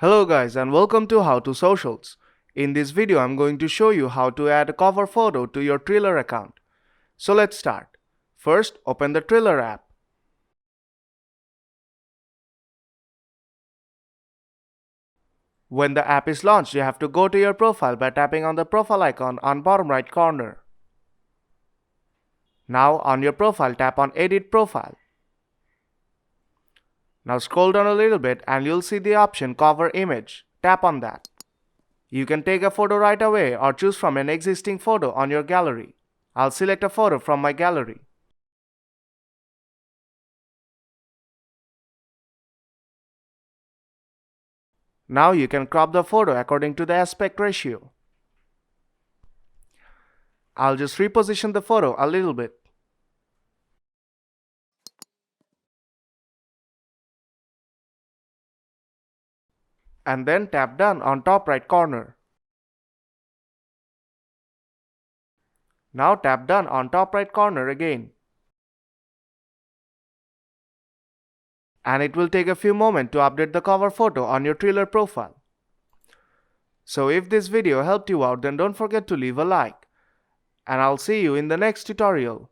Hello guys and welcome to How to Socials. In this video I'm going to show you how to add a cover photo to your Triller account. So let's start. First, open the Triller app. When the app is launched, you have to go to your profile by tapping on the profile icon on bottom right corner. Now on your profile, tap on Edit Profile. Now scroll down a little bit and you'll see the option Cover Image. Tap on that. You can take a photo right away or choose from an existing photo on your gallery. I'll select a photo from my gallery. Now you can crop the photo according to the aspect ratio. I'll just reposition the photo a little bit. And then tap Done on top right corner. Now tap Done on top right corner again. And it will take a few moments to update the cover photo on your Triller profile. So if this video helped you out, then don't forget to leave a like. And I'll see you in the next tutorial.